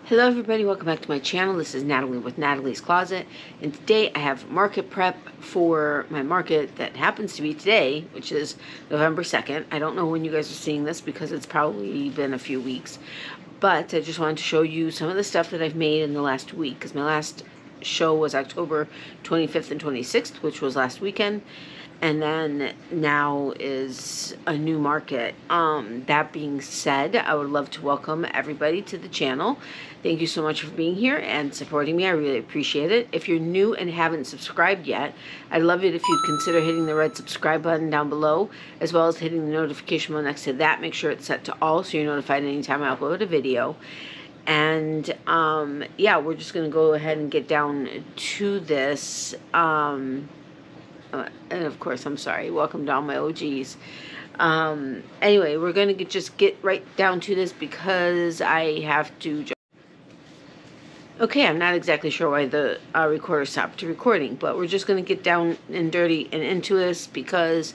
Hello everybody, welcome back to my channel. This is Natalie with Natalie's Closet, and today I have market prep for my market that happens to be today, which is November 2nd. I don't know when you guys are seeing this because it's probably been a few weeks, but I just wanted to show you some of the stuff that I've made in the last week, because my last show was October 25th and 26th, which was last weekend. And then now is a new market. That being said, I would love to welcome everybody to the channel. Thank you so much for being here and supporting me. I really appreciate it. If you're new and haven't subscribed yet, I'd love it if you'd consider hitting the red subscribe button down below, as well as hitting the notification bell next to that. Make sure it's set to all so you're notified anytime I upload a video. And yeah, we're just gonna go ahead and get down to this. And of course, I'm sorry. Welcome to all my OGs. Anyway, we're going to just get right down to this because I have to... Okay, I'm not exactly sure why the recorder stopped recording, but we're just going to get down and dirty and into this because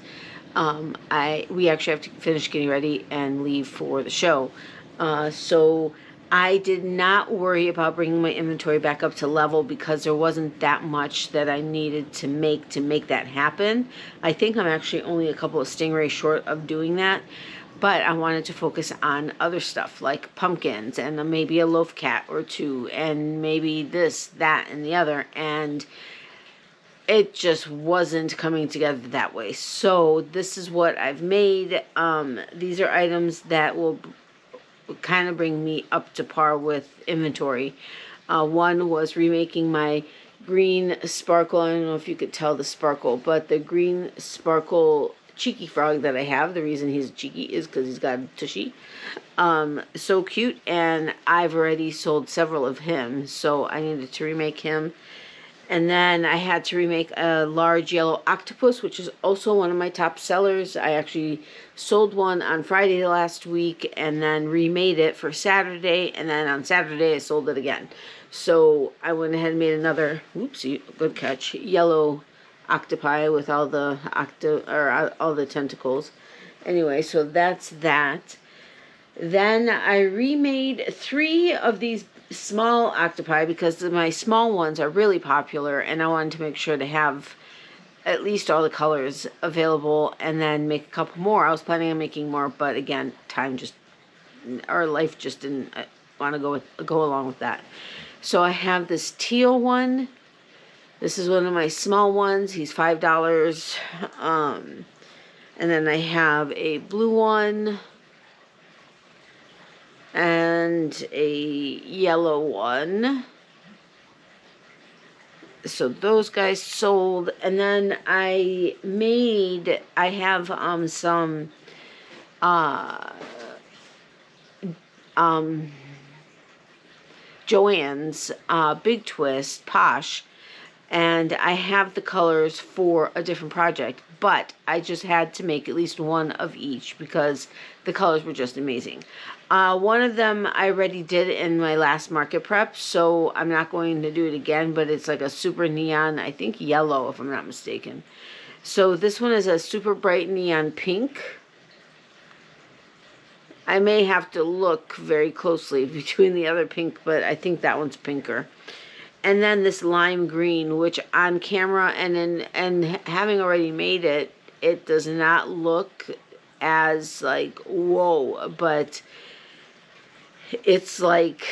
we actually have to finish getting ready and leave for the show. So I did not worry about bringing my inventory back up to level because there wasn't that much that I needed to make that happen. I think I'm actually only a couple of stingrays short of doing that, but I wanted to focus on other stuff like pumpkins and maybe a loaf cat or two and maybe this, that, and the other, and it just wasn't coming together that way. So this is what I've made. These are items that will kind of bring me up to par with inventory. One was remaking my green sparkle. I don't know if you could tell the sparkle, but the green sparkle cheeky frog that I have, the reason he's cheeky is because he's got a tushy. So cute, and I've already sold several of him, so I needed to remake him. And then I had to remake a large yellow octopus, which is also one of my top sellers. I actually sold one on Friday last week and then remade it for Saturday. And then on Saturday, I sold it again. So I went ahead and made another, whoopsie, good catch, yellow octopi with all the all the tentacles. Anyway, so that's that. Then I remade 3 of these small octopi because my small ones are really popular, and I wanted to make sure to have at least all the colors available and then make a couple more. I was planning on making more, but again, life just didn't want to go along with that. So I have this teal one. This is one of my small ones. He's $5. And then I have a blue one and a yellow one. So those guys sold. And then I have some Joann's Big Twist Posh, and I have the colors for a different project, but I just had to make at least one of each because the colors were just amazing. One of them I already did in my last market prep, so I'm not going to do it again, but it's like a super neon, I think yellow if I'm not mistaken. So this one is a super bright neon pink. I may have to look very closely between the other pink, but I think that one's pinker. And then this lime green, which on camera and having already made it, it does not look as like whoa, but it's like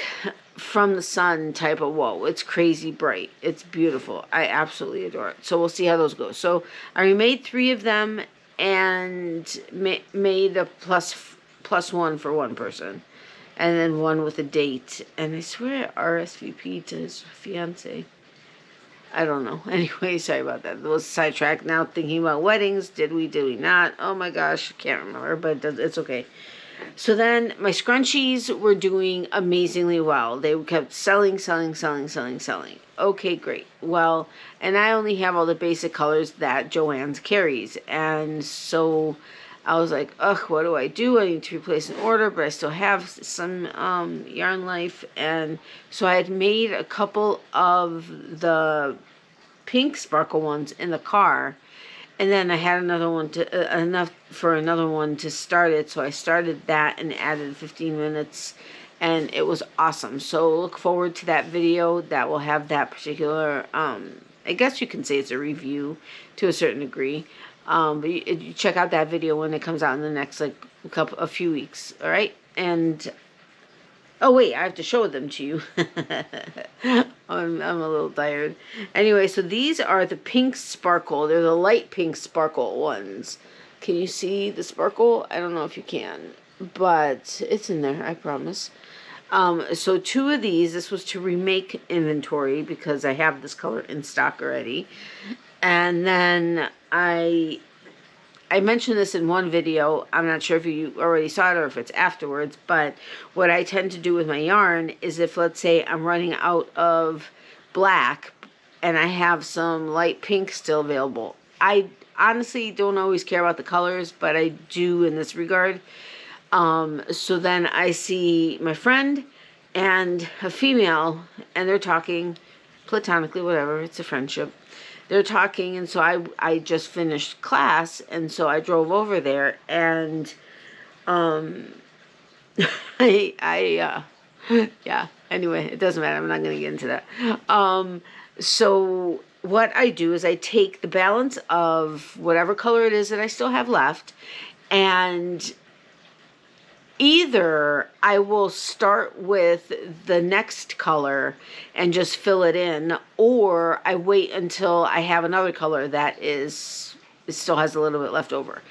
from the sun type of whoa. It's crazy bright. It's beautiful. I absolutely adore it. So we'll see how those go. So I remade 3 of them and made a plus one for one person, and then one with a date. And I swear RSVP to his fiance. I don't know. Anyway, sorry about that. It was sidetracked. Now thinking about weddings. Did we not? Oh my gosh, can't remember, but it's okay. So then my scrunchies were doing amazingly well. They kept selling. Okay, great. Well, and I only have all the basic colors that Joann's carries. And so I was like, ugh, what do? I need to replace an order, but I still have some yarn life. And so I had made a couple of the pink sparkle ones in the car. And then I had another one enough for another one to start it. So I started that and added 15 minutes and it was awesome. So look forward to that video that will have that particular, I guess you can say it's a review to a certain degree. But you check out that video when it comes out in the next like a few weeks. All right. And oh wait, I have to show them to you. I'm a little tired. Anyway, so these are the pink sparkle. They're the light pink sparkle ones. Can you see the sparkle? I don't know if you can, but it's in there, I promise. So 2 of these, this was to remake inventory because I have this color in stock already. And then I mentioned this in one video. I'm not sure if you already saw it or if it's afterwards, but what I tend to do with my yarn is if, let's say, I'm running out of black and I have some light pink still available. I honestly don't always care about the colors, but I do in this regard. So then I see my friend and a female, and they're talking platonically, whatever, it's a friendship. They're talking, and so I just finished class, and so I drove over there, and yeah, anyway, it doesn't matter, I'm not going to get into that. So what I do is I take the balance of whatever color it is that I still have left, and either I will start with the next color and just fill it in, or I wait until I have another color that it still has a little bit left over.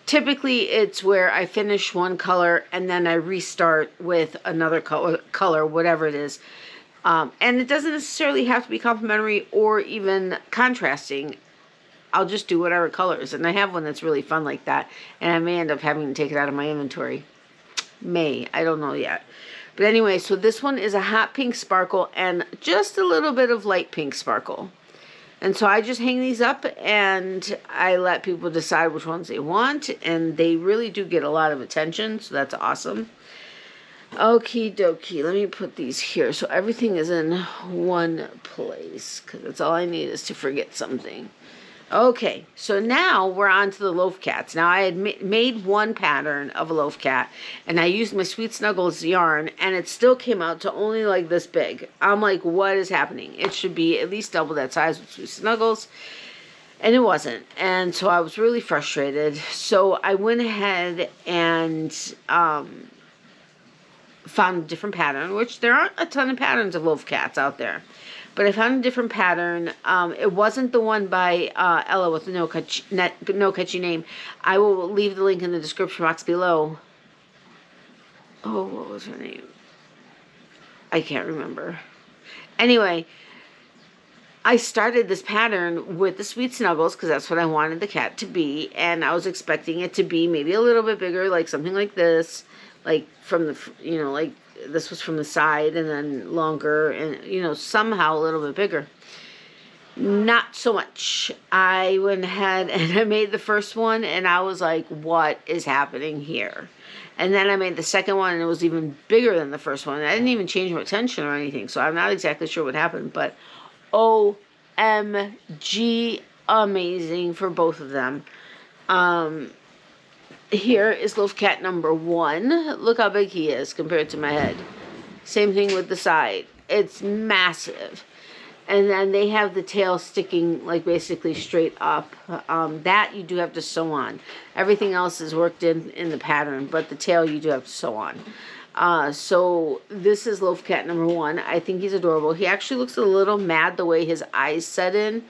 Typically, it's where I finish one color and then I restart with another color, whatever it is. And it doesn't necessarily have to be complementary or even contrasting. I'll just do whatever colors. And I have one that's really fun like that, and I may end up having to take it out of my inventory. I don't know yet. But anyway, so this one is a hot pink sparkle and just a little bit of light pink sparkle. And so I just hang these up and I let people decide which ones they want, and they really do get a lot of attention, so that's awesome. Okie dokie, let me put these here so everything is in one place, because that's all I need is to forget something. Okay, so now we're on to the loaf cats. Now I had made one pattern of a loaf cat, and I used my Sweet Snuggles yarn, and it still came out to only like this big. I'm like, what is happening? It should be at least double that size with Sweet Snuggles, and it wasn't. And so I was really frustrated. So I went ahead and found a different pattern, which there aren't a ton of patterns of loaf cats out there. But I found a different pattern. It wasn't the one by Ella with no catchy name. I will leave the link in the description box below. Oh, what was her name? I can't remember. Anyway, I started this pattern with the Sweet Snuggles because that's what I wanted the cat to be. And I was expecting it to be maybe a little bit bigger, like something like this. Like from the, like this was from the side and then longer and, somehow a little bit bigger. Not so much. I went ahead and I made the first one and I was like, what is happening here? And then I made the second one and it was even bigger than the first one. I didn't even change my tension or anything, so I'm not exactly sure what happened, but OMG amazing for both of them. Here is loaf cat number 1. Look how big he is compared to my head. Same thing with the side. It's massive. And then they have the tail sticking like basically straight up. That you do have to sew on. Everything else is worked in the pattern, but the tail you do have to sew on. So this is loaf cat number 1. I think he's adorable. He actually looks a little mad the way his eyes set in.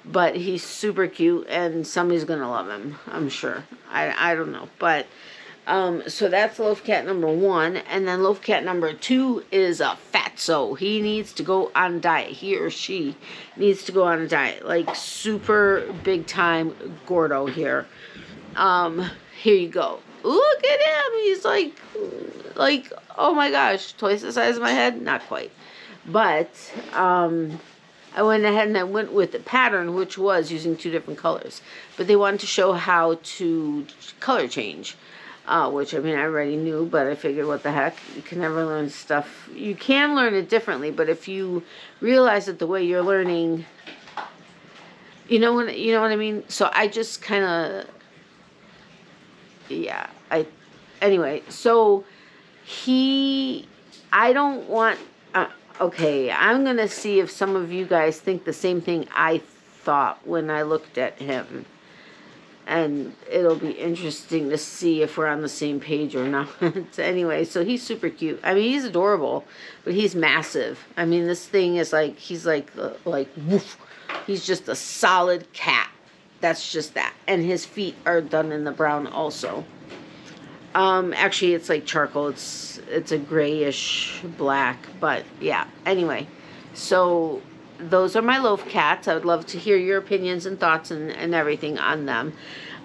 But he's super cute, and somebody's going to love him, I'm sure. I don't know. But, so that's loaf cat number 1. And then loaf cat number 2 is a fatso. He needs to go on a diet. He or she needs to go on a diet. Like, super big time Gordo here. Here you go. Look at him. He's like, oh my gosh, twice the size of my head? Not quite. But, I went ahead and I went with the pattern, which was using 2 different colors. But they wanted to show how to color change, which, I mean, I already knew, but I figured, what the heck? You can never learn stuff. You can learn it differently, but if you realize that the way you're learning, you know what I mean? So I just kind of, yeah, anyway, so he I don't want, okay, I'm going to see if some of you guys think the same thing I thought when I looked at him. And it'll be interesting to see if we're on the same page or not. Anyway, so he's super cute. I mean, he's adorable, but he's massive. I mean, this thing is like, he's like woof. He's just a solid cat. That's just that. And his feet are done in the brown also. Actually, it's like charcoal. It's a grayish black, but yeah. Anyway, so those are my loaf cats. I would love to hear your opinions and thoughts and everything on them.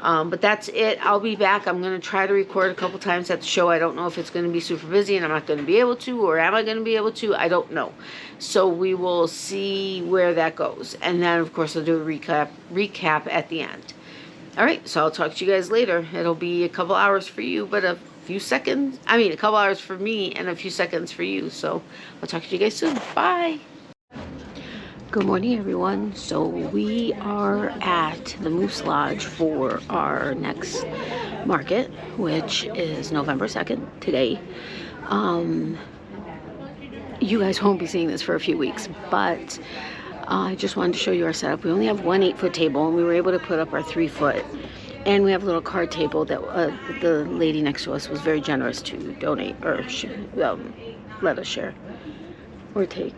But that's it. I'll be back. I'm going to try to record a couple times at the show. I don't know if it's going to be super busy and I'm not going to be able to, or am I going to be able to? I don't know. So we will see where that goes. And then, of course, I'll do a recap at the end. All right, so I'll talk to you guys later. It'll be a couple hours for you, but a few seconds. I mean, a couple hours for me and a few seconds for you. So I'll talk to you guys soon. Bye. Good morning, everyone. So we are at the Moose Lodge for our next market, which is November 2nd, today. You guys won't be seeing this for a few weeks, but I just wanted to show you our setup. We only have one 8-foot table, and we were able to put up our 3-foot. And we have a little card table that the lady next to us was very generous to donate, or let us share or take.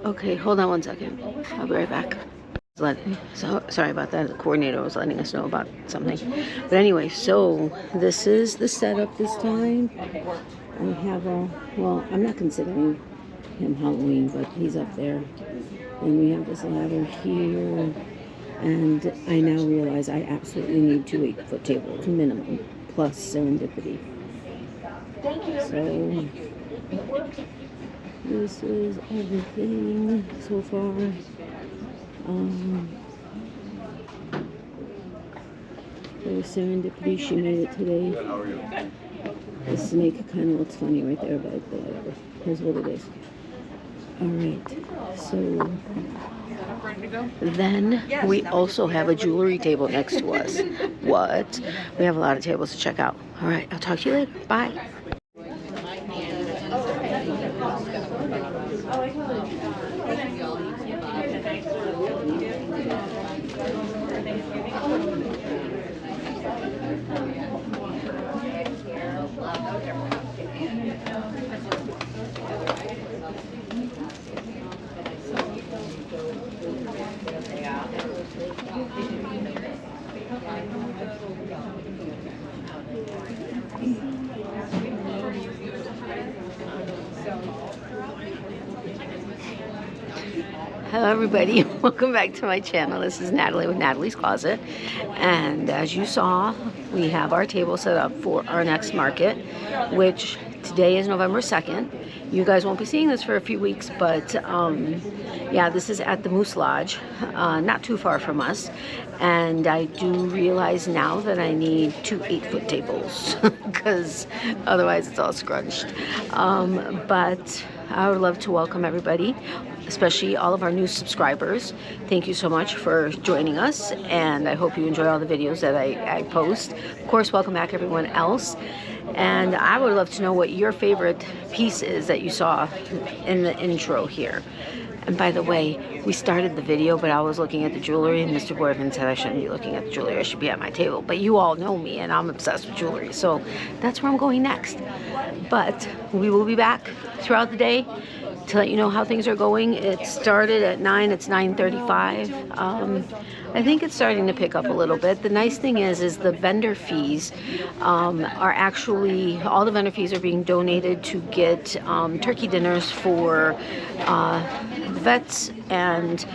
Okay, hold on one second. I'll be right back. So sorry about that. The coordinator was letting us know about something. But anyway, so this is the setup this time. I have well, I'm not considering him Halloween, but he's up there. And we have this ladder here. And I now realize I absolutely need 2 8-foot tables minimum, plus serendipity. So this is everything so far. There's serendipity. She made it today. The snake kind of looks funny right there, but whatever. Here's what it is. Alright, so then we also have a jewelry table next to us. What? We have a lot of tables to check out. Alright, I'll talk to you later. Bye. Hello everybody, welcome back to my channel. This is Natalie with Natalie's Closet, and as you saw, we have our table set up for our next market, which today is November 2nd. You guys won't be seeing this for a few weeks, but yeah, this is at the Moose Lodge, not too far from us, and I do realize now that I need 2 8-foot tables because otherwise it's all scrunched. But I would love to welcome everybody, especially all of our new subscribers. Thank you so much for joining us, and I hope you enjoy all the videos that I post. Of course, welcome back everyone else. And I would love to know what your favorite piece is that you saw in the intro here. And by the way, we started the video, but I was looking at the jewelry, and Mr. Boyfriend said I shouldn't be looking at the jewelry, I should be at my table. But you all know me, and I'm obsessed with jewelry, so that's where I'm going next. But we will be back throughout the day to let you know how things are going. It started at 9, it's 9:35. I think it's starting to pick up a little bit. The nice thing is the vendor fees are actually, all the vendor fees are being donated to get turkey dinners for vets, and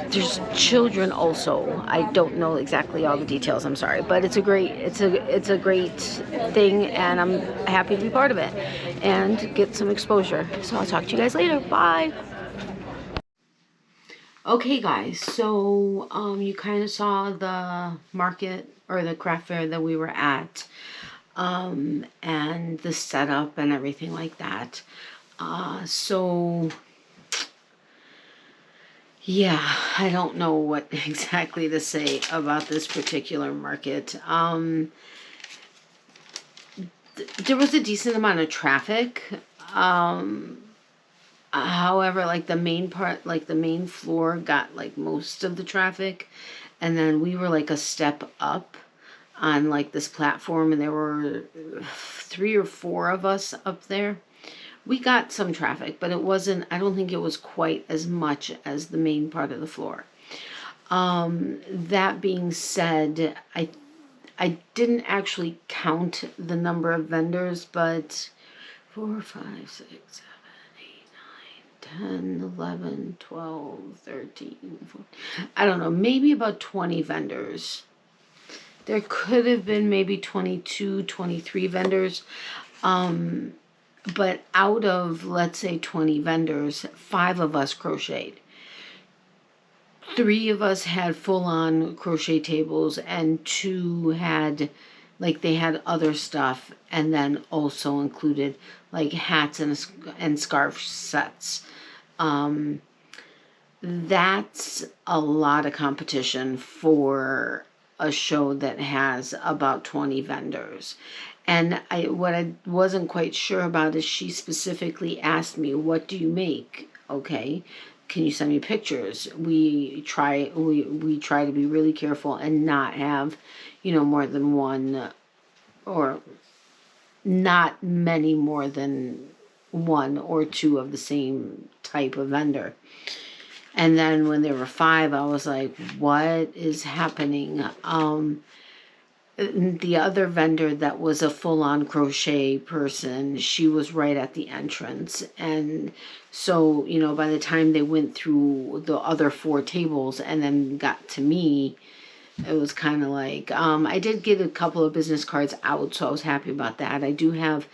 there's children also. I don't know exactly all the details, I'm sorry, but it's a great thing, and I'm happy to be part of it and get some exposure. So I'll talk to you guys later. Bye. Okay guys, so you kind of saw the market or the craft fair that we were at, and the setup and everything like that. So yeah, I don't know what exactly to say about this particular market. there was a decent amount of traffic. However, like the main part, like the main floor got like most of the traffic, and then we were like a step up on like this platform, and there were 3 or 4 of us up there. We got some traffic, but it wasn't, I don't think it was quite as much as the main part of the floor. That being said, I didn't actually count the number of vendors, but 4, 5, 6, 7, 8, 9, 10, 11, 12, 13, 14, I don't know, maybe about 20 vendors. There could have been maybe 22, 23 vendors. But out of, let's say, 20 vendors, 5 of us crocheted. 3 of us had full-on crochet tables, and 2 had, like, they had other stuff, and then also included, like, hats and scarf sets. That's a lot of competition for a show that has about 20 vendors. And what I wasn't quite sure about is she specifically asked me, what do you make? Okay, can you send me pictures? We try to be really careful and not have, more than one, or not many more than 1 or 2 of the same type of vendor. And then when there were 5, I was like, what is happening? The other vendor that was a full-on crochet person, she was right at the entrance. And so, by the time they went through the other 4 tables and then got to me, it was kind of like, I did get a couple of business cards out, so I was happy about that. I do have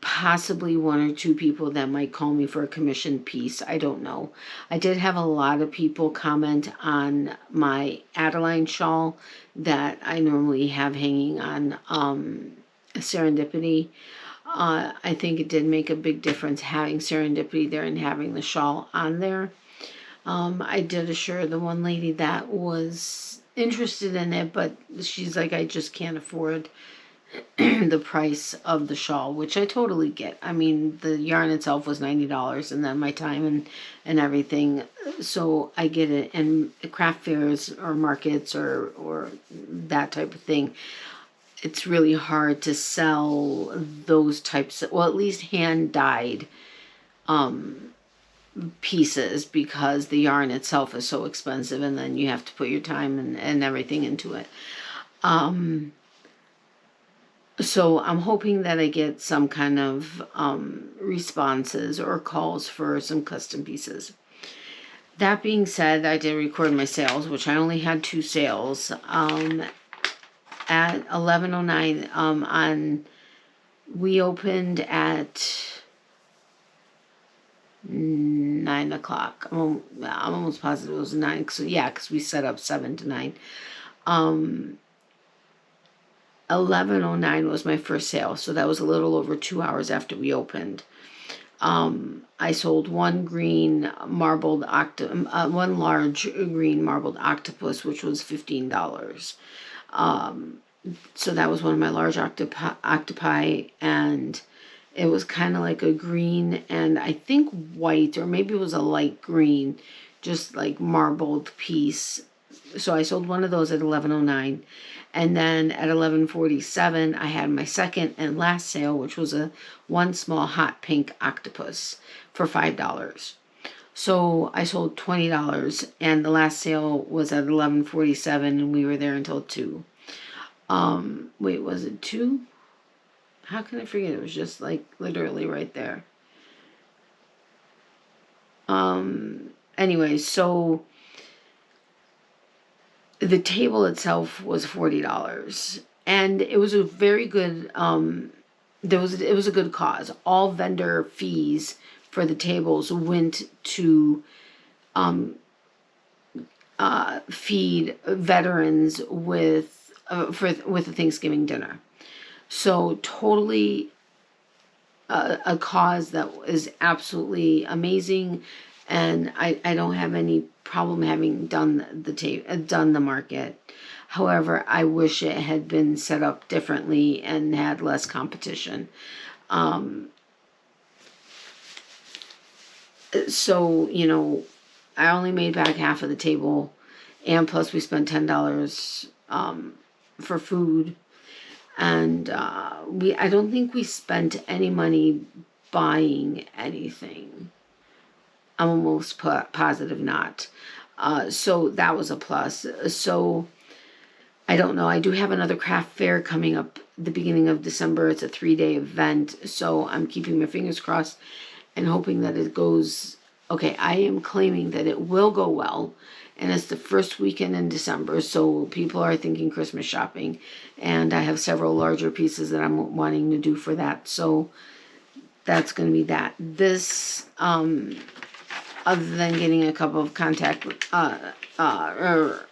possibly 1 or 2 people that might call me for a commission piece. I don't know. I did have a lot of people comment on my Adeline shawl that I normally have hanging on Serendipity. I think it did make a big difference having Serendipity there and having the shawl on there. I did assure the one lady that was interested in it, but she's like, I just can't afford the price of the shawl, which I totally get. I mean, the yarn itself was $90, and then my time and everything, so I get it. And craft fairs or markets or that type of thing, it's really hard to sell those types of, well, at least hand dyed pieces, because the yarn itself is so expensive, and then you have to put your time and everything into it. So I'm hoping that I get some kind of responses or calls for some custom pieces. That being said, I did record my sales, which I only had 2 sales. At 11:09 we opened at 9 o'clock. I'm almost positive it was 9. So yeah, because we set up 7 to 9. 11:09 was my first sale, so that was a little over 2 hours after we opened. I sold 1 green marbled one large green marbled octopus, which was $15. So that was one of my large octopi, and it was kind of like a green and I think white, or maybe it was a light green, just like marbled piece. So I sold 1 of those at 11:09. And then at 11:47, I had my second and last sale, which was a 1 small hot pink octopus for $5. So I sold $20, and the last sale was at 11:47, and we were there until 2. Wait, was it 2? How can I forget? It was just like literally right there. Anyway, so the table itself was $40, and it was a very good, it was a good cause. All vendor fees for the tables went to feed veterans with the Thanksgiving dinner. So totally a cause that is absolutely amazing, and I don't have any problem having done the market. However, I wish it had been set up differently and had less competition. So, you know, I only made back half of the table, and plus we spent $10 for food, and I don't think we spent any money buying anything. I'm almost positive not. So that was a plus. So I don't know. I do have another craft fair coming up the beginning of December. It's a 3-day event, so I'm keeping my fingers crossed and hoping that it goes okay. I am claiming that it will go well, and it's the first weekend in December, so people are thinking Christmas shopping, and I have several larger pieces that I'm wanting to do for that, so that's going to be that. This, other than getting a couple of or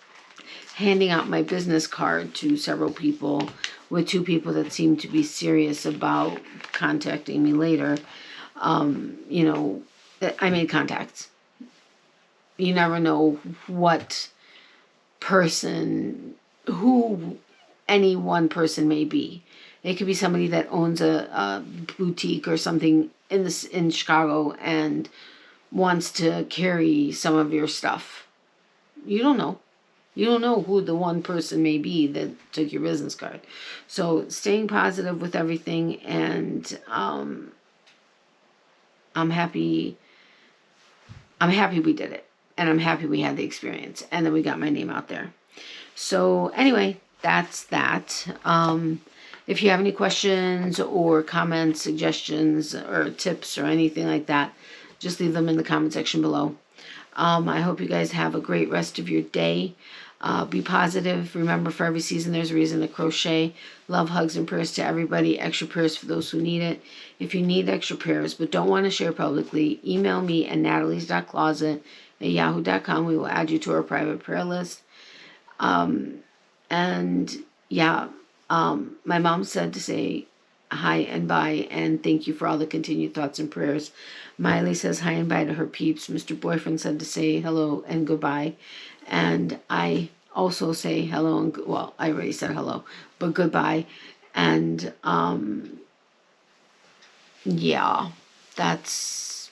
handing out my business card to several people, with 2 people that seem to be serious about contacting me later. You know, I made contacts. You never know what person, who any one person may be. It could be somebody that owns a boutique or something in Chicago and wants to carry some of your stuff. You don't know. You don't know who the one person may be that took your business card. So staying positive with everything, and I'm happy we did it, and I'm happy we had the experience, and then we got my name out there. So anyway, that's that. If you have any questions or comments, suggestions, or tips or anything like that, just leave them in the comment section below. I hope you guys have a great rest of your day. Be positive. Remember, for every season, there's a reason to crochet. Love, hugs, and prayers to everybody. Extra prayers for those who need it. If you need extra prayers but don't want to share publicly, email me at natalies.closet@yahoo.com. We will add you to our private prayer list. And yeah, my mom said to say hi and bye, and thank you for all the continued thoughts and prayers. Miley says hi and bye to her peeps. Mr. Boyfriend said to say hello and goodbye. And I also say hello and, well, I already said hello, but goodbye. And yeah, that's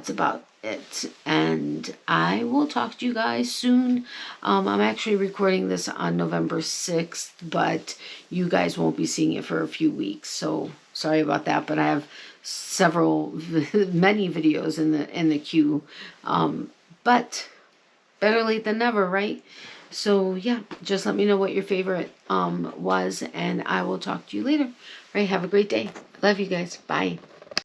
about it. And I will talk to you guys soon. I'm actually recording this on November 6th, but you guys won't be seeing it for a few weeks, so sorry about that. But I have many videos in the queue, but better late than never, right? So yeah, just let me know what your favorite was, and I will talk to you later. Right, have a great day. Love you guys. Bye.